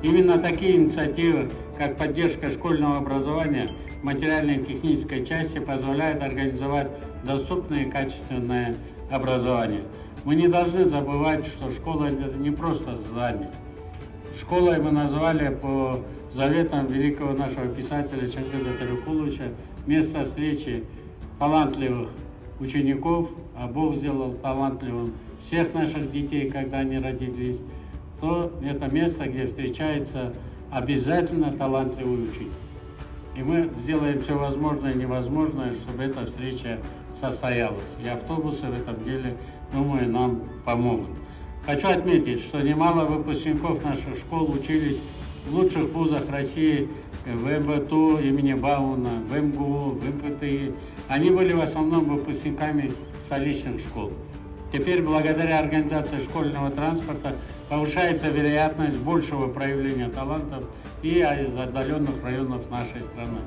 Именно такие инициативы, как поддержка школьного образования в материально-технической части, позволяют организовать доступное и качественное образование. Мы не должны забывать, что школа – это не просто здание. Школой мы назвали по заветам великого нашего писателя Чингиза Толикуловича место встречи талантливых учеников, а Бог сделал талантливым всех наших детей, когда они родились, то это место, где встречается обязательно талантливый учитель. И мы сделаем все возможное и невозможное, чтобы эта встреча состоялась. И автобусы в этом деле, думаю, нам помогут. Хочу отметить, что немало выпускников наших школ учились в лучших вузах России, в МВТУ имени Баумана, в МГУ, в МПТИ. Они были в основном выпускниками столичных школ. Теперь, благодаря организации школьного транспорта, повышается вероятность большего проявления талантов и из отдаленных районов нашей страны.